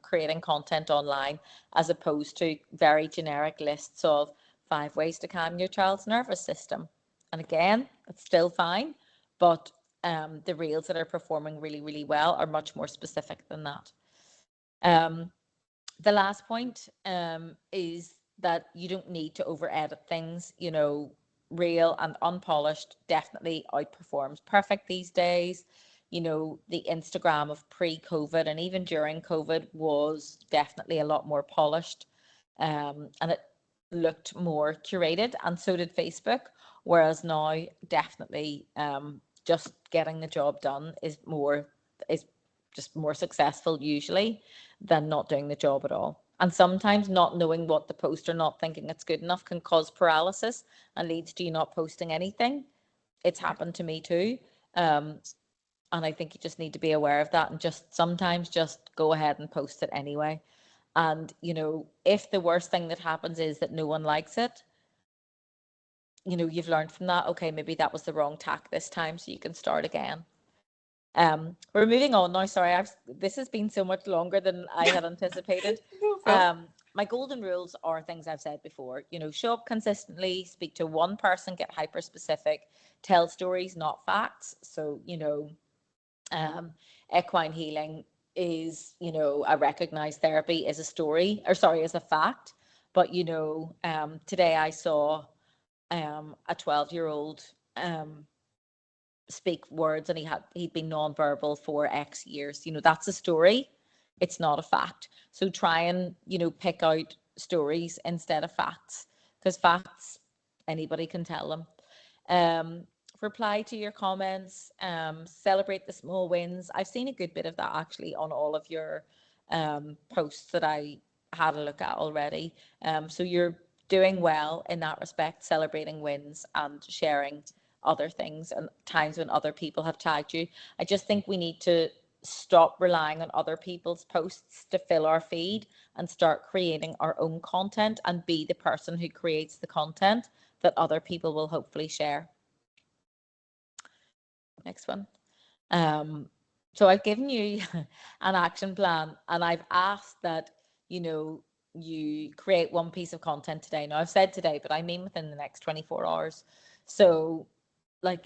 creating content online, as opposed to very generic lists of 5 ways to calm your child's nervous system. And again, it's still fine, but the reels that are performing really, really well are much more specific than that. Um, the last point is that you don't need to over edit things. Real and unpolished definitely outperforms perfect these days. The Instagram of pre-COVID and even during COVID was definitely a lot more polished, and it looked more curated, and so did Facebook. Whereas now, definitely, just getting the job done is just more successful usually than not doing the job at all. And sometimes not knowing what to post or not thinking it's good enough can cause paralysis and leads to you not posting anything. It's happened to me too. Um, and I think you just need to be aware of that and just sometimes just go ahead and post it anyway. And, if the worst thing that happens is that no one likes it, you've learned from that. Okay, maybe that was the wrong tack this time, so you can start again. We're moving on now. Sorry, this has been so much longer than I had anticipated. No problem. My golden rules are things I've said before. Show up consistently, speak to one person, get hyper specific, tell stories, not facts. So, um, equine healing is, a recognized therapy is a story, or sorry, is a fact. But, today I saw a 12-year-old speak words and he'd been non-verbal for X years. That's a story. It's not a fact. So try and, pick out stories instead of facts, because facts, anybody can tell them. Um, Reply to your comments, celebrate the small wins. I've seen a good bit of that actually on all of your posts that I had a look at already. So you're doing well in that respect, celebrating wins and sharing other things and times when other people have tagged you. I just think we need to stop relying on other people's posts to fill our feed and start creating our own content and be the person who creates the content that other people will hopefully share. Next one. So I've given you an action plan, and I've asked that, you create one piece of content today. Now I've said today, but I mean within the next 24 hours. So like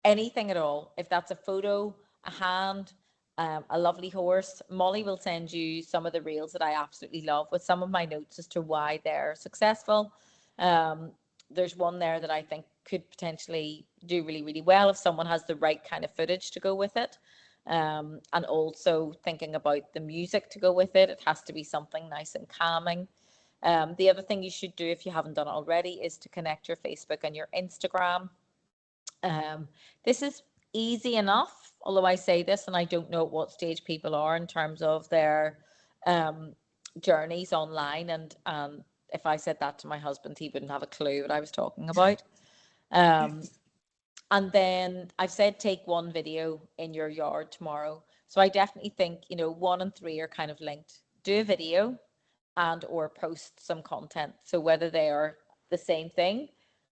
anything at all, if that's a photo, a hand, a lovely horse. Molly will send you some of the reels that I absolutely love with some of my notes as to why they're successful. There's one there that I think could potentially do really, really well if someone has the right kind of footage to go with it. And also thinking about the music to go with it. It has to be something nice and calming. The other thing you should do if you haven't done it already is to connect your Facebook and your Instagram. This is easy enough, although I say this and I don't know at what stage people are in terms of their journeys online. And if I said that to my husband, he wouldn't have a clue what I was talking about. And then I've said take one video in your yard tomorrow. So I definitely think, 1 and 3 are kind of linked. Do a video and or post some content. So whether they are the same thing,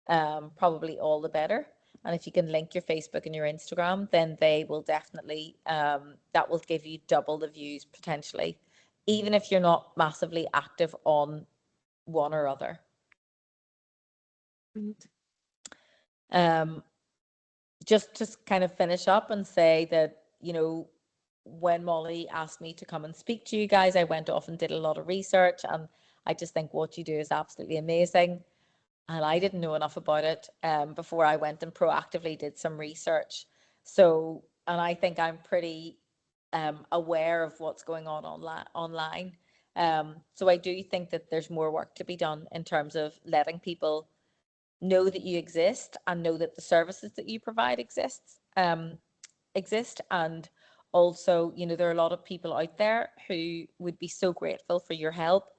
probably all the better. And if you can link your Facebook and your Instagram, then they will definitely, that will give you double the views potentially, even if you're not massively active on one or other. Just to kind of finish up and say that, when Molly asked me to come and speak to you guys, I went off and did a lot of research, and I just think what you do is absolutely amazing. And I didn't know enough about it before I went and proactively did some research. So, and I think I'm pretty aware of what's going on online. So I do think that there's more work to be done in terms of letting people know that you exist and know that the services that you provide exist. And also, there are a lot of people out there who would be so grateful for your help.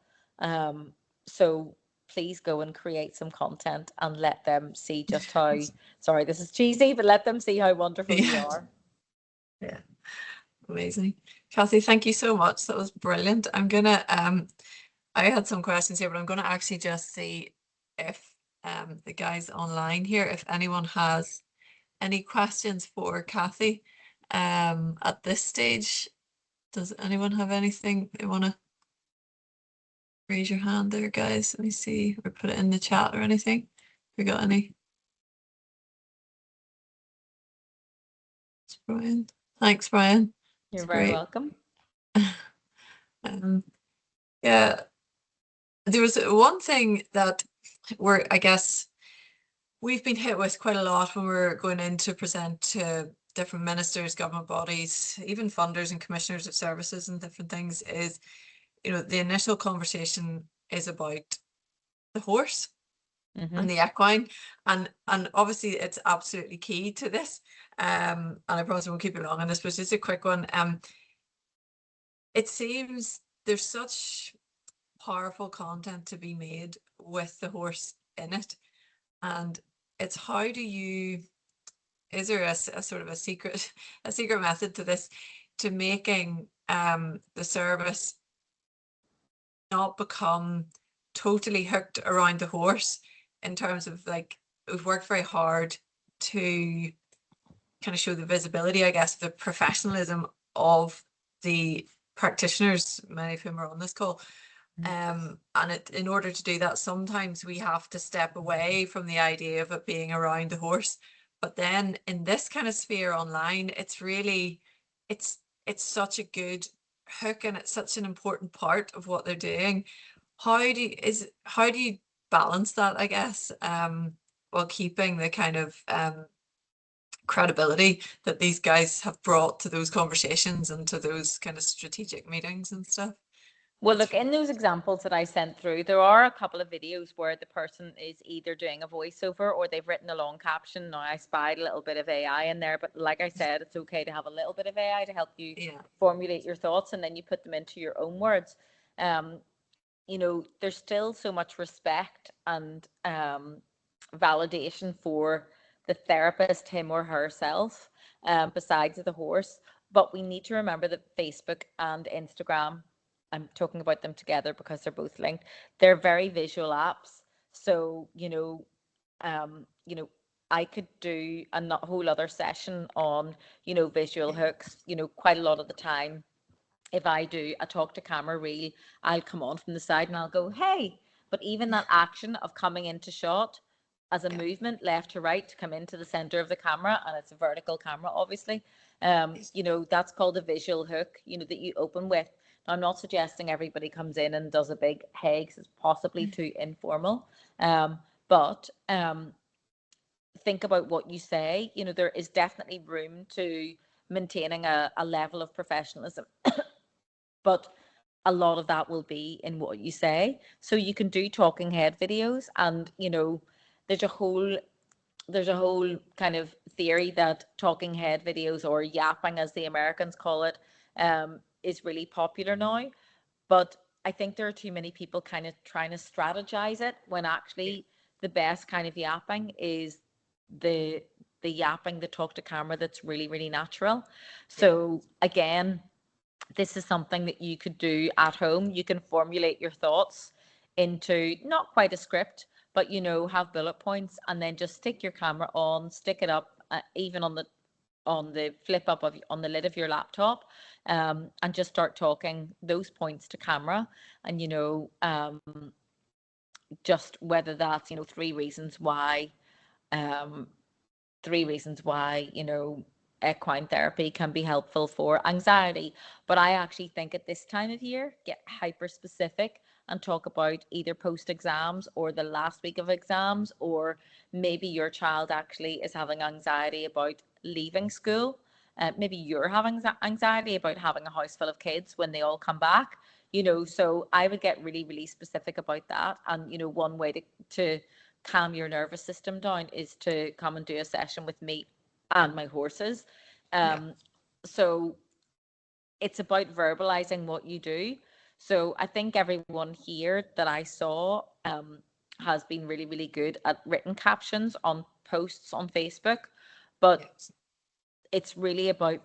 So please go and create some content and let them see just how, sorry, this is cheesy, but let them see how wonderful you are. Yeah. Amazing. Cathy, thank you so much. That was brilliant. I had some questions here, but I'm gonna actually just see if the guys online here, if anyone has any questions for Cathy at this stage. Does anyone have anything they want to raise your hand there, guys? Let me see, or put it in the chat or anything. We got any? It's Brian. Thanks, Brian. You're It's very great. welcome. Yeah, there was one thing that I guess we've been hit with quite a lot when we're going in to present to different ministers, government bodies, even funders and commissioners of services and different things is, the initial conversation is about the horse and the equine, and obviously it's absolutely key to this. And I promise I won't keep you long on this, but just a quick one. It seems there's such powerful content to be made with the horse in it, and it's how do you, is there a sort of a secret method to this, to making the service not become totally hooked around the horse, in terms of like, we've worked very hard to kind of show the visibility, I guess, the professionalism of the practitioners, many of whom are on this call. And in order to do that, sometimes we have to step away from the idea of it being around the horse. But then in this kind of sphere online, it's really, it's such a good hook, and it's such an important part of what they're doing. How do you balance that, I guess, while keeping the kind of credibility that these guys have brought to those conversations and to those kind of strategic meetings and stuff? Well, look, in those examples that I sent through, there are a couple of videos where the person is either doing a voiceover or they've written a long caption. Now, I spied a little bit of AI in there, but like I said, it's okay to have a little bit of AI to help you formulate your thoughts, and then you put them into your own words. There's still so much respect and validation for the therapist, him or herself, besides the horse. But we need to remember that Facebook and Instagram, I'm talking about them together because they're both linked, they're very visual apps. So, you know, I could do a whole other session on, visual Yeah. hooks. Quite a lot of the time, if I do a talk to camera reel, I'll come on from the side and I'll go, hey. But even that action of coming into shot as a Yeah. movement left to right to come into the center of the camera, and it's a vertical camera, obviously, that's called a visual hook, that you open with. Now, I'm not suggesting everybody comes in and does a big hey, 'cause it's possibly too informal. But think about what you say. There is definitely room to maintaining a level of professionalism, but a lot of that will be in what you say. So you can do talking head videos, and there's a whole there's a whole kind of theory that talking head videos, or yapping as the Americans call it, is really popular now. But I think there are too many people kind of trying to strategize it, when Yeah. actually the best kind of yapping is the the yapping, the talk to camera, that's really, really natural. Yeah. So again, this is something that you could do at home. You can formulate your thoughts into not quite a script, but have bullet points, and then just stick your camera on, stick it up, even on the flip up of on the lid of your laptop, and just start talking those points to camera. And just whether that's um, three reasons why equine therapy can be helpful for anxiety. But I actually think at this time of year, get hyper specific and talk about either post exams or the last week of exams, or maybe your child actually is having anxiety about leaving school. Maybe you're having anxiety about having a house full of kids when they all come back. So I would get really, really specific about that. And one way to calm your nervous system down is to come and do a session with me and my horses. Yeah. Um, so it's about verbalizing what you do. So I think everyone here that I saw has been really, really good at written captions on posts on Facebook. But Yes. it's really about,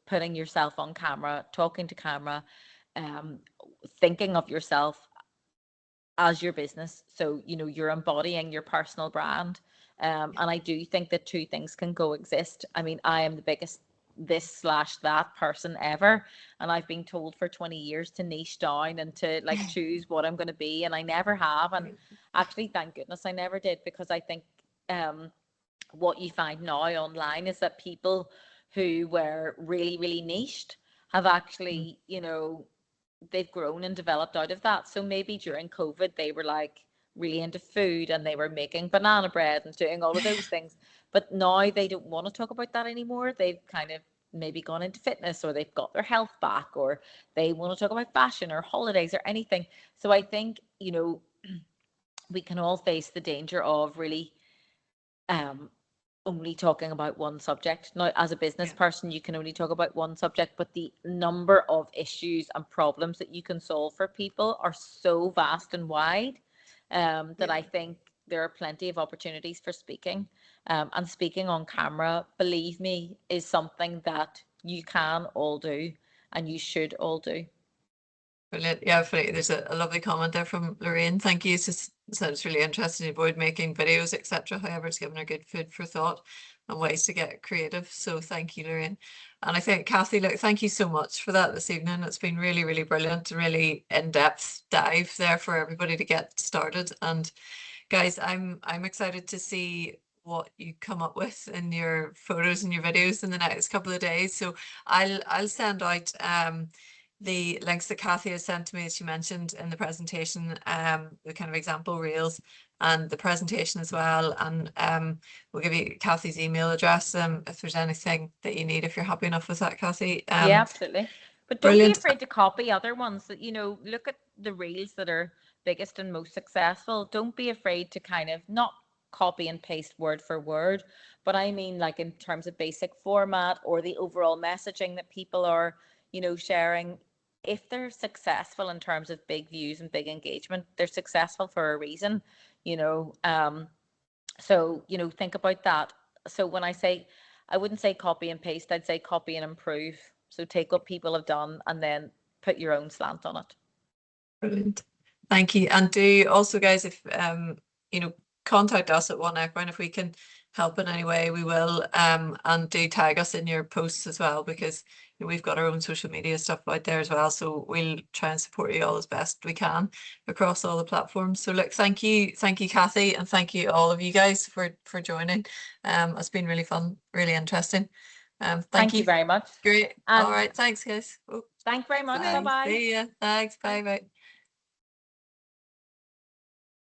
putting yourself on camera, talking to camera, um, thinking of yourself as your business. So, you're embodying your personal brand. Yeah. And I do think that two things can coexist. I mean, I am the biggest this slash that person ever. And I've been told for 20 years to niche down and to like choose what I'm going to be. And I never have. And actually, thank goodness I never did, because I think um, what you find now online is that people who were really, really niched have Mm. actually, they've grown and developed out of that. So maybe during COVID, they were like really into food and they were making banana bread and doing all of those things. But now they don't want to talk about that anymore. They've kind of maybe gone into fitness, or they've got their health back, or they want to talk about fashion or holidays or anything. So I think, we can all face the danger of really um, only talking about one subject. Now, as a business Yeah. person, you can only talk about one subject, but the number of issues and problems that you can solve for people are so vast and wide, that Yeah. I think there are plenty of opportunities for speaking. And speaking on camera, believe me, is something that you can all do and you should all do. Brilliant. Yeah, there's a lovely comment there from Lorraine. Thank you. It's just said it's really interesting to avoid making videos, etc. However, it's given her good food for thought and ways to get creative. So thank you, Lorraine. And I think Cathy, look, thank you so much for that this evening. It's been really, really brilliant, really in-depth dive there for everybody to get started. And guys, I'm excited to see what you come up with in your photos and your videos in the next couple of days. So I'll send out the links that Cathy has sent to me, as she mentioned in the presentation, the kind of example reels and the presentation as well. And we'll give you Cathy's email address if there's anything that you need, if you're happy enough with that, Cathy. Yeah, absolutely. But don't be Brilliant. afraid to copy other ones that, look at the reels that are biggest and most successful. Don't be afraid to kind of not copy and paste word for word, but I mean like in terms of basic format or the overall messaging that people are, sharing. If they're successful in terms of big views and big engagement, they're successful for a reason, you know. So, think about that. So when I say I wouldn't say copy and paste, I'd say copy and improve. So take what people have done and then put your own slant on it. Brilliant. Thank you. And do also, guys, if you know, contact us at One Equine if we can help in any way, we will. And do tag us in your posts as well, because we've got our own social media stuff out there as well. So we'll try and support you all as best we can across all the platforms. So look, thank you, Cathy, and thank you all of you guys for joining. It's been really fun, really interesting. Thank Thank you you. very much. Great. All And right. Thanks, guys. Oh, thanks very much. Bye bye. bye. See ya. Thanks. Bye. Bye. Bye.